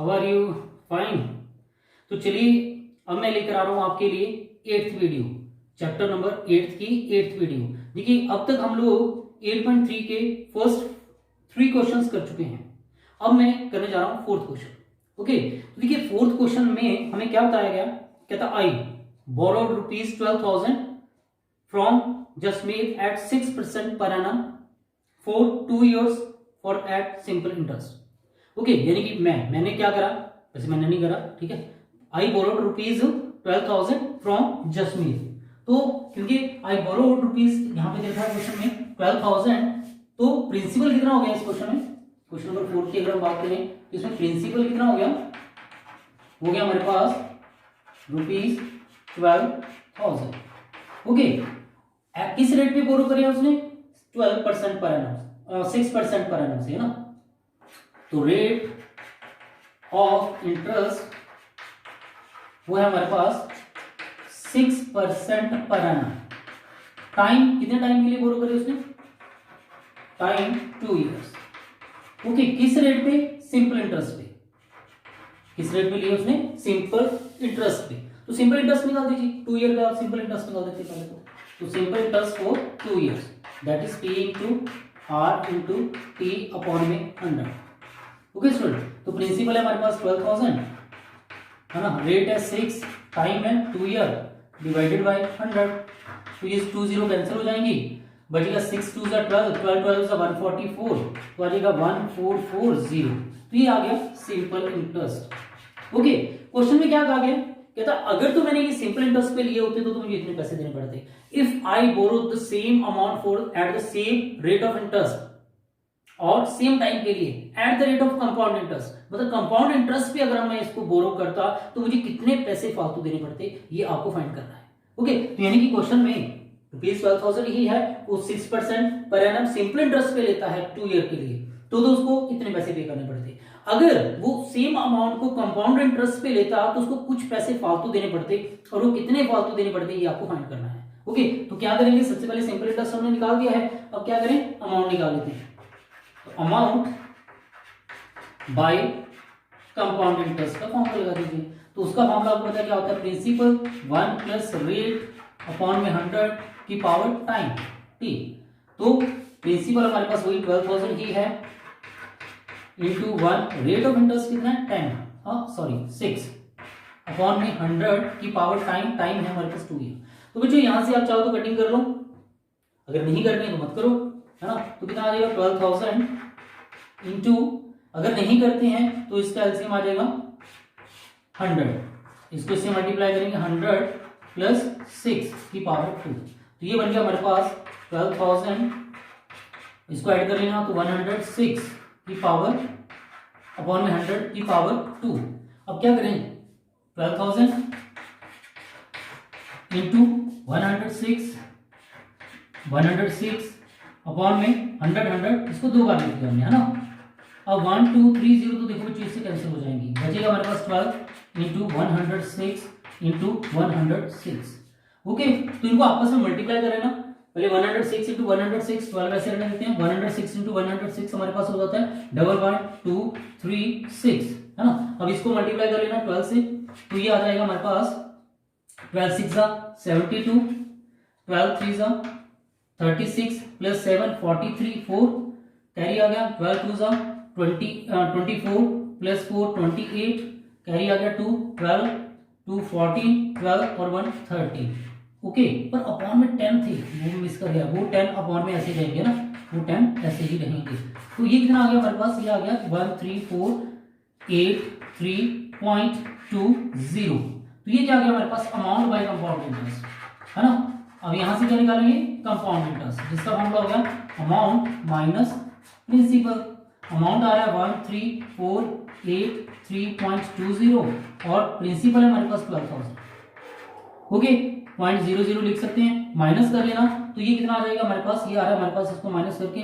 How are you? Fine. तो चलिए अब मैं लेकर आ रहा हूं आपके लिए 8th वीडियो, चैप्टर नंबर 8 की 8th वीडियो। देखिए अब तक हम लोग 8.3 के फर्स्ट 3 क्वेश्चंस कर चुके हैं। अब मैं करने जा रहा हूं 4th क्वेश्चन। ओके, तो देखिए 4th क्वेश्चन में हमें क्या बताया गया, कहता I borrowed rupees 12,000 from Jasmeet at 6% per annum for 2 years for at simple interest. Okay, यानी कि मैंने क्या करा, वैसे मैंने नहीं करा, ठीक है। आई बोरोड रुपीज 12,000 फ्रॉम जसमीत, तो क्योंकि आई बोरोड रुपीज यहां पे देखा है क्वेश्चन में 12,000, तो प्रिंसिपल कितना हो गया इस क्वेश्चन में, क्वेश्चन नंबर 4 की अगर हम बात करें तो इसमें प्रिंसिपल कितना हो गया हमारे पास रुपीज 12,000। ओके, किस रेट पे बोरो करें उसने, 12% पर एनम, 6% पर एनम से, है ना। तो रेट ऑफ इंटरेस्ट वो है हमारे पास 6% पर एनम। टाइम कितने टाइम के लिए बोरो करे उसने, टाइम 2 years। ओके, किस रेट पे, सिंपल इंटरेस्ट पे। किस रेट पे लिया उसने, सिंपल इंटरेस्ट पे। तो सिंपल इंटरेस्ट निकाल दीजिए, 2 ईयर का आप सिंपल इंटरेस्ट निकाल देते पहले तो simple interest for 2 years that is P into R into T upon में 100। ओके स्टूडेंट, तो प्रिंसिपल है हमारे पास 12,000, है ना, रेट है 6, टाइम है 2 year डिवाइडेड बाय 100, तो ये 2 0 कैंसिल हो जाएंगी, बचेगा 6 2 12, 12 12 144, तो आ जाएगा 1440। तो ये आ गया सिंपल इंटरेस्ट। ओके, क्वेश्चन में क्या कहा गया, कहता अगर तो मैंने ये सिंपल इंटरेस्ट पे लिए होते तो मुझे इतने पैसे देने पड़ते। If I borrow the same amount for at the same rate of interest और सेम टाइम के लिए at the rate of compound interest, मतलब कंपाउंड इंटरेस्ट पे अगर मैं इसको बोरो करता तो मुझे कितने पैसे फालतू देने पड़ते, ये आपको फाइंड करना है। ओके, तो यानी कि क्वेश्चन में रुपीज 12,000 ही है, वो 6% पर एनम सिंपल इंटरेस्ट पे लेता है 2 ईयर के लिए, तो उसको इतने पैसे पे करने पड़ते। अगर वो सेम अमाउंट को कंपाउंड इंटरेस्ट पे लेता तो उसको कुछ पैसे फालतू देने पड़ते, और वो कितने फालतू देने पड़ते ये आपको फाइंड करना है। ओके, तो क्या करेंगे, सबसे पहले सिंपल इंटरेस्ट हमने निकाल दिया है, अब क्या करें, अमाउंट निकाल लेते हैं। तो अमाउंट बाय कंपाउंड इंटरेस्ट का फॉर्मूला लगा दीजिए। तो उसका फॉर्मूला आपको पता है क्या होता है, प्रिंसिपल 1 प्लस रेट अपॉन में 100 की पावर टाइम टी। तो प्रिंसिपल हमारे पास वही 12,000 ही है, इंटू 1, रेट ऑफ इंटरेस्ट कितना है 10, हाँ सॉरी 6 अपॉन में 100 की पावर टाइम, टाइम है हमारे पास 2 ईयर। तो बच्चों यहां से आप चाहो तो कटिंग कर लो, अगर नहीं करनी है तो मत करो, है ना। तो कितना आ जाएगा 12,000 इंटू, अगर नहीं करते हैं तो इसका एलसीएम आ जाएगा 100, इसको इससे मल्टीप्लाई करेंगे 100 प्लस 6 की पावर 2, तो ये बन गया हमारे पास 12,000, इसको ऐड कर लेना तो 106 की पावर अपॉन में 100 की पावर 2। अब क्या करें, 12,000 इंटू 106 अपॉन में 100 इसको 2 बार लिख दिया हमने, है ना। अब 1 2 3 0 तो देखो चीज से कैंसिल हो जाएंगी, बचेगा हमारे पास 12 इंटू 106 इंटू 106। ओके, तो इनको आपस में मल्टीप्लाई कर लेना, पहले 106 इंटू 106 12 ऐसे रख देते हैं, 106 इंटू 106 हमारे पास हो जाता है 11236, है ना। अब इसको मल्टीप्लाई कर लेना 12 से, तो ये आ जाएगा हमारे पास 12 6 72, 12 3 36 प्लस 7 43 4 कैरी आ गया, 12 2 24 प्लस 4 28 कैरी आ गया 2 12 2 14 12 और 1 13। ओके, पर अपॉन में 10 थे वो मिस कर गया, वो 10 अपॉन में ऐसे रहेंगे ना, वो 10 ऐसे ही रहेंगे। तो ये कितना आ गया हमारे पास, ये आ गया 1348.3.20। तो ये क्या आ गया हमारे पास, अमाउंट बाय कंपाउंड इंटरेस्ट, है ना। अब यहां से क्या निकालेंगे, कंपाउंड इंटरेस्ट, जिसका फॉर्मूला हो गया अमाउंट माइनस प्रिंसिपल। अमाउंट आ रहा है 1348.3.20 और प्रिंसिपल है हमारे पास 12,000। ओके, 0.00 लिख सकते हैं, माइनस कर लेना तो ये कितना आ जाएगा हमारे पास, ये आ रहा है हमारे पास, इसको माइनस करके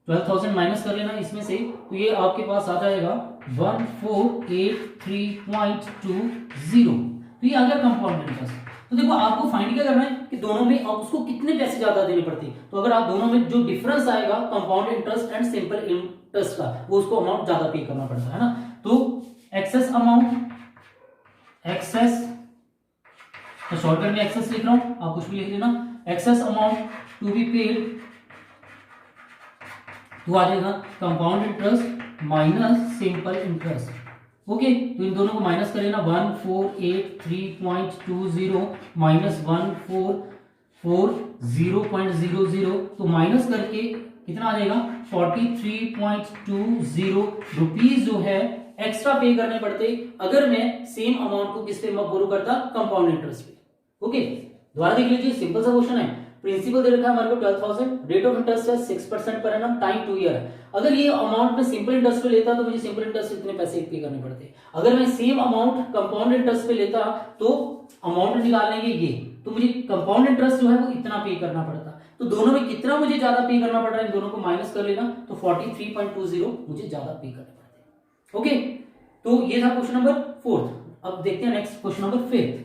12,000 माइनस कर लेना इसमें से, तो ये आपके पास आ जाएगा 1483.20। तो ये आ गया कंपाउंड इंटरेस्ट। तो देखो आपको फाइंड क्या करना है कि दोनों में आप उसको कितने पैसे ज्यादा देने पड़ते हैं। तो अगर आप दोनों में जो डिफरेंस आएगा compound interest and simple interest का, वो उसको अमाउंट ज्यादा पे करना पड़ता है ना। तो एक्सेस अमाउंट, एक्सेस, तो शॉर्टकट में एक्सेस लिख रहा हूं, आप कुछ भी लिख लेना। Excess amount to be paid, तो आ जाएगा compound interest minus simple interest. Okay, तो इन दोनों को माइनस करें ना, 1483.20 माइनस 1440.00, तो माइनस करके कितना आ जाएगा 43.20 रुपीज जो है एक्स्ट्रा पे करने पड़ते अगर मैं सेम अमाउंट को किस पे बोरो करता, कंपाउंड इंटरेस्ट पे। ओके, दोबारा देख लीजिए, सिंपल सा क्वेश्चन है। प्रिंसिपल दे रखा है हमारे को 12,000, रेट ऑफ इंटरेस्ट है 6% पर एनम, टाइम 2 ईयर है। अगर ये अमाउंट में सिंपल इंटरेस्ट पे लेता तो मुझे सिंपल इंटरेस्ट इतने पैसे पे करने पड़ते। अगर मैं सेम अमाउंट कंपाउंड इंटरेस्ट पे लेता तो अमाउंट निकालेंगे ये, तो मुझे कंपाउंड इंटरेस्ट जो है वो इतना पे करना पड़ता। तो दोनों में कितना मुझे ज्यादा पे करना पड़ रहा है, इन दोनों को माइनस कर लेना, तो 43.20 मुझे ज्यादा पे करने पड़ते हैं। ओके, तो ये था क्वेश्चन नंबर 4। अब देखते हैं नेक्स्ट क्वेश्चन नंबर 5।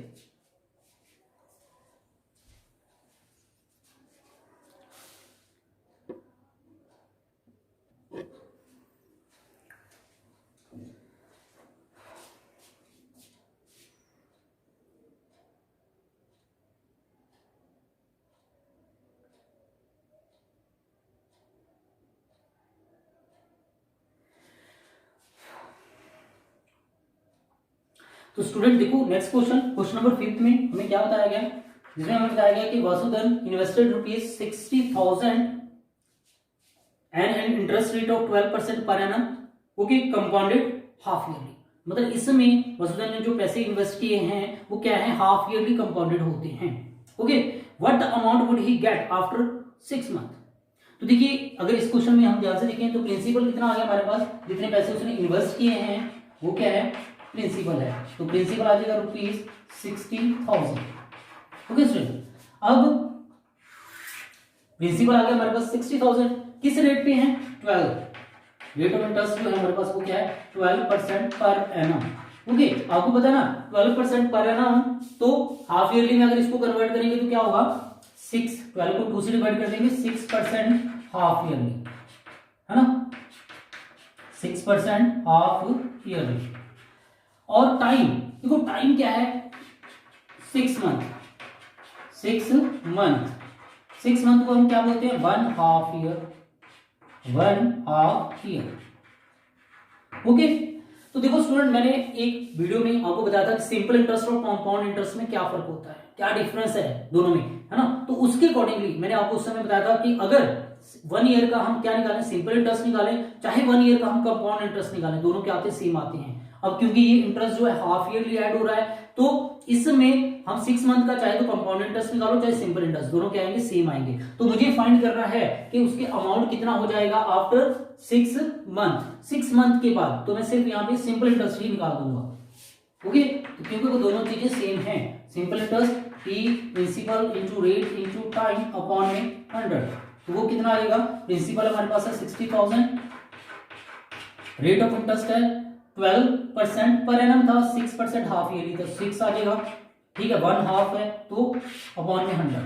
तो स्टूडेंट देखो नेक्स्ट क्वेश्चन, क्वेश्चन नंबर 5 में हमें क्या बताया गया, जिसमें हमें बताया गया कि Vasudhan invested ₹60,000 and an interest rate of 12% per annum, okay, compounded half yearly. मतलब इसमें वासुधन ने जो पैसे इन्वेस्ट किए हैं वो क्या है, हाफ ईयरली कंपाउंडेड होते हैं। Okay, what amount would he get after 6 month. तो देखिए अगर इस क्वेश्चन में हम ध्यान से देखें तो प्रिंसिपल कितना आ गया हमारे पास, जितने पैसे उसने इन्वेस्ट किए हैं वो क्या है, प्रिंसिपल है। तो प्रिंसिपल आ जाएगा ₹60,000। ओके स्टूडेंट, अब प्रिंसिपल आ गया हमारे पास 60,000, किस रेट पे है, 12। रेट ऑफ इंटरेस्ट जो है हमारे पास वो क्या है, 12% पर एनम। ओके, आपको पता है ना 12% पर एनम, तो हाफ ईयरली में अगर इसको कन्वर्ट करेंगे तो क्या होगा, 12 को 2 से डिवाइड कर देंगे, 6% हाफ ईयरली, है ना, 6% हाफ ईयरली। और टाइम देखो, टाइम क्या है, 6 मंथ। 6 मंथ, 6 मंथ को हम क्या बोलते हैं, 1 half year, 1 half year. Okay, तो देखो स्टूडेंट मैंने एक वीडियो में आपको बताया था कि सिंपल इंटरेस्ट और कंपाउंड इंटरेस्ट में क्या फर्क होता है, क्या डिफरेंस है दोनों में, है ना। तो उसके अकॉर्डिंगली मैंने आपको उस समय बताया था कि अगर 1 ईयर का हम क्या निकालें, सिंपल इंटरेस्ट निकालें, चाहे 1 ईयर का हम कंपाउंड इंटरेस्ट निकालें, दोनों क्या आते हैं, सेम आते हैं। अब क्योंकि ये इंटरेस्ट जो है हाफ ईयरली ऐड हो रहा है, तो इसमें हम 6 मंथ का चाहे तो कंपाउंड इंटरेस्ट निकालो चाहे सिंपल इंटरेस्ट, दोनों क्या आएंगे, सेम आएंगे। तो मुझे फाइंड करना है कि उसके अमाउंट कितना हो जाएगा आफ्टर 6 मंथ। 6 मंथ के बाद तो मैं सिर्फ यहाँ पे सिंपल इंटरेस्ट ही निकाल दूंगा। ओके, तो क्योंकि वो दोनों चीजें सेम हैं, simple interest T principal into rate into time upon में 100, तो वो कितना आएगा, प्रिंसिपल हमारे पास है 60,000, रेट ऑफ इंटरेस्ट है 12% पर एनम था, 6% हाफ ईयरली था, 6 आ जाएगा, ठीक है, 1 हाफ है तो अपॉन में 100,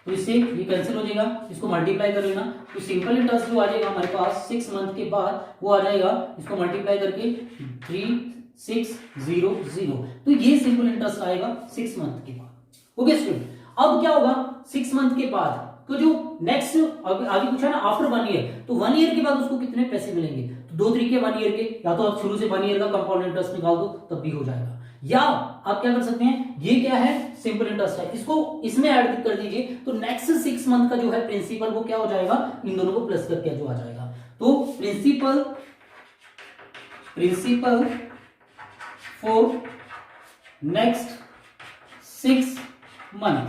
तो इससे ये कैंसिल हो जाएगा, इसको मल्टीप्लाई कर लेना, तो सिंपल इंटरेस्ट जो आ जाएगा हमारे पास 6 मंथ के बाद वो आ जाएगा, इसको मल्टीप्लाई करके 3600, तो ये सिंपल इंटरेस्ट आएगा 6 मंथ के बाद। ओके स्टूडेंट, अब क्या होगा 6 मंथ के बाद, तो जो नेक्स्ट आगे पूछा ना आफ्टर 1 ईयर, तो 1 ईयर के बाद उसको कितने पैसे मिलेंगे, तो 2 तरीके 1 ईयर के, या तो आप शुरू से 1 ईयर का कंपाउंड इंटरेस्ट निकाल दो तब भी हो जाएगा, या आप क्या कर सकते हैं, ये क्या है सिंपल इंटरेस्ट है, इसको इसमें ऐड कर दीजिए, तो नेक्स्ट 6 मंथ का जो है प्रिंसिपल वो क्या हो जाएगा, इन दोनों को प्लस करके जो आ जाएगा, तो principal for next 6 month,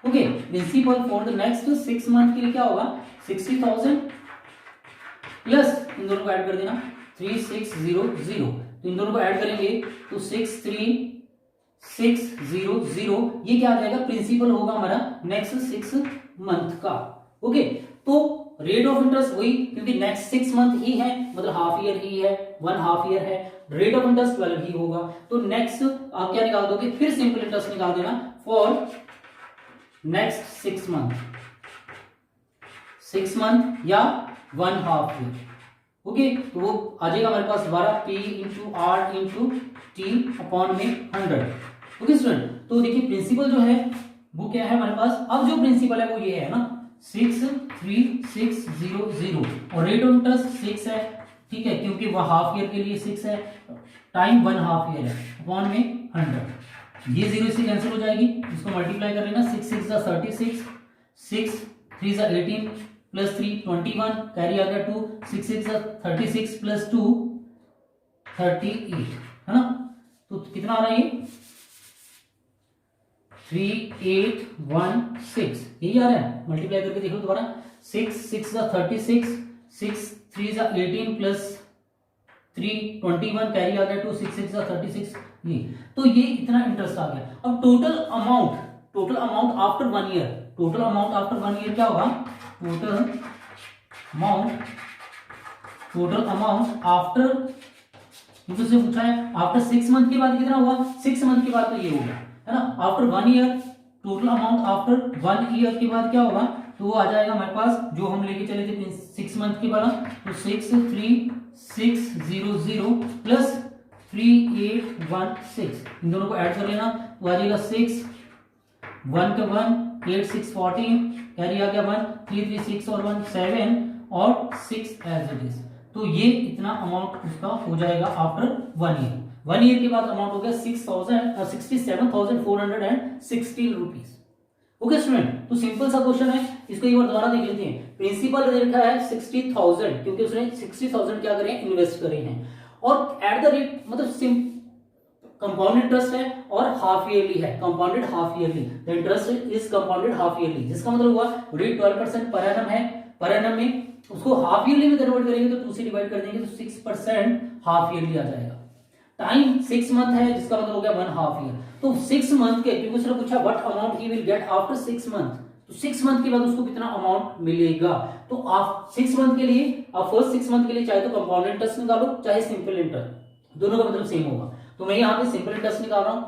okay, principal for the next 6 month के लिए क्या होगा, 60,000 प्लस इन दोनों को ऐड कर देना 3600, तो इन दोनों को ऐड करेंगे तो 63600, ये क्या आ जाएगा, प्रिंसिपल होगा हमारा नेक्स्ट 6 मंथ का। ओके, तो रेट ऑफ इंटरेस्ट वही, क्योंकि नेक्स्ट 6 मंथ ही है, मतलब हाफ ईयर ही है, 1 हाफ ईयर है, रेट ऑफ इंटरेस्ट 12 ही होगा, तो नेक्स्ट आप क्या निकाल दोगे, फिर सिंपल इंटरेस्ट निकाल देना फॉर नेक्स्ट 6 मंथ, 6 मंथ या 1/2 ईयर। ओके, तो वो आ जाएगा हमारे पास 12 P into R into T upon में 100। ओके स्टूडेंट, तो देखिए प्रिंसिपल जो है वो क्या है हमारे पास, अब जो प्रिंसिपल है वो ये है ना 63600 और रेट ऑफ इंटरेस्ट 6 है, ठीक है, क्योंकि वह हाफ ईयर के लिए 6 है, टाइम 1/2 ईयर है, अपॉन में 100। ये 0 से कैंसिल हो जाएगी, इसको मल्टीप्लाई कर लेना, 6 6 36, 6 3 18 प्लस 3 21, कैरी आ गया 2, 6 6 36 प्लस 2 38, है ना। तो कितना आ रहा है ये 3816, यही आ रहा है, मल्टीप्लाई करके देखो दोबारा, 6 6 36, 6 3 18 प्लस 3 21, कैरी आ गया 2, 6 6 36, ये तो ये इतना इंटरेस्ट आ गया। अब total amount after 1 year, total amount after 1 year क्या होगा, टोटल अमाउंट आफ्टर, मुझसे पूछा है आफ्टर 6 मंथ के बाद कितना हुआ, 6 मंथ के बाद तो ये होगा, है ना, after 1 year, total amount after 1 year के बाद क्या होगा, तो वो आ जाएगा हमारे पास जो हम लेके चले थे 6 मंथ के बाद, तो 63600 प्लस 3816, इन दोनों को ऐड कर लेना, तो आ जाएगा 6 1 का 1 8 6 14, कैरी आ गया 1 3 3 6 और 1 7 और 6 एज इट इज। तो ये इतना अमाउंट उसका हो जाएगा आफ्टर 1 ईयर। 1 ईयर के बाद अमाउंट हो गया 67,416 रुपीज। ओके स्टूडेंट, तो सिंपल सा क्वेश्चन है, इसको एक बार दोबारा देख लेते हैं। प्रिंसिपल लिखा है 60,000, क्योंकि उसने 60,000 क्या करे, इन्वेस्ट करे हैं, और एट द रेट मतलब कंपाउंड इंटरेस्ट है और हाफ ईयरली है, compounded half yearly, the interest is compounded half yearly, जिसका मतलब हुआ रेट 12% पर एनम है, पर एनम में उसको हाफ ईयरली में कन्वर्ट करेंगे तो 2 से डिवाइड कर देंगे तो 6% हाफ ईयरली आ जाएगा। टाइम 6 मंथ है, जिसका मतलब हो गया 1/2 ईयर। तो 6 मंथ के, क्योंकि उसने पूछा what amount he will get after 6 month, तो 6 मंथ के बाद उसको कितना अमाउंट मिलेगा, तो आप 6 मंथ के लिए, आप फर्स्ट 6 मंथ के लिए चाहे तो कंपाउंड इंटरेस्ट निकालो चाहे सिंपल इंटरेस्ट, दोनों का मतलब सेम होगा। तो मैं यहाँ पे सिंपल इंटरेस्ट निकाल रहा हूँ,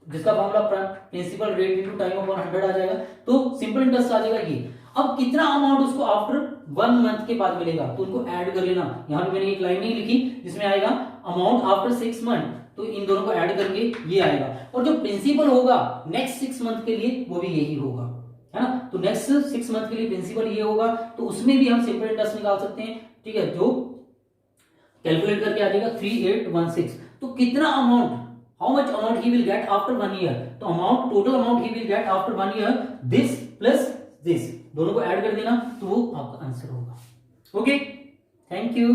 जिसका formula principal rate into time upon 100 आ जाएगा, तो सिंपल इंटरेस्ट आ जाएगा ये। अब कितना अमाउंट उसको आफ्टर 1 मंथ के बाद मिलेगा, तो उनको ऐड कर लेना। यहाँ पे मैंने एक लाइन नहीं लिखी जिसमें आएगा अमाउंट आफ्टर 6 मंथ, तो इन दोनों को ऐड करके ये आएगा, और जो प्रिंसिपल होगा नेक्स्ट 6 मंथ के लिए वो भी यही होगा, है ना। तो नेक्स्ट 6 मंथ के लिए प्रिंसिपल ये होगा, तो उसमें भी हम सिंपल इंटरेस्ट निकाल सकते हैं, ठीक है, जो कैलकुलेट करके आ जाएगा 3816। तो कितना amount, how much amount he will get after 1 year, तो amount, total amount he will get after 1 year, this plus this, दोनों को ऐड कर देना, तो वो आपका आंसर होगा। Okay, thank you.